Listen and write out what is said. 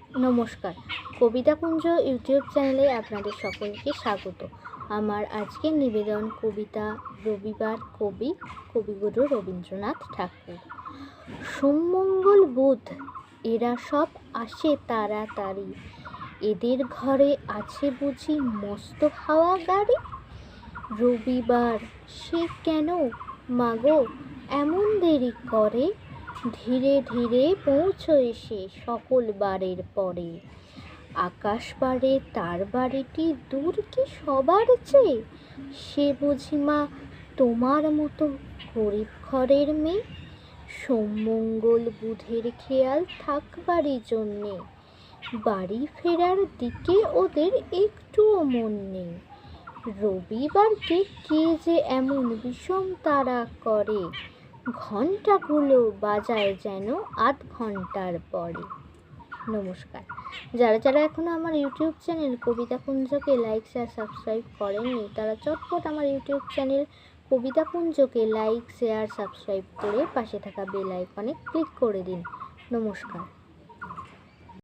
নমস্কার, কবিতাকুঞ্জ ইউটিউব চ্যানেলে আপনাদের সকলকে স্বাগত। আমার আজকের নিবেদন কবিতা রবিবার, কবিগুরু রবীন্দ্রনাথ ঠাকুর। সোমমঙ্গল বুধ এরা সব আসে তাড়াতাড়ি, এদের ঘরে আছে বুঝি মস্ত হাওয়া গাড়ি। রবিবার সে কেন মাগো এমন দেরি করে, ধীরে ধীরে পৌঁছয় সে সকল বারের পরে। আকাশ বাড়ে তার বাড়িটি দূর কি সবার চেয়ে, সে বুঝি মা তোমার মতো গরিব ঘরের মেয়ে। সোমমঙ্গল বুধের খেয়াল থাকবারই জন্যে, বাড়ি ফেরার দিকে ওদের একটুও মন নেই। রবিবারকে কে যে এমন বিষম তাড়া করে, ঘণ্টাগুলো বাজায় যেন আধ ঘণ্টার পরে। নমস্কার। যারা এখনও আমার ইউটিউব চ্যানেল কবিতাকুঞ্জকে লাইক শেয়ার সাবস্ক্রাইব করেননি, তারা চটপট আমার ইউটিউব চ্যানেল কবিতাকুঞ্জকে লাইক শেয়ার সাবস্ক্রাইব করে পাশে থাকা বেল আইকনে ক্লিক করে দিন। নমস্কার।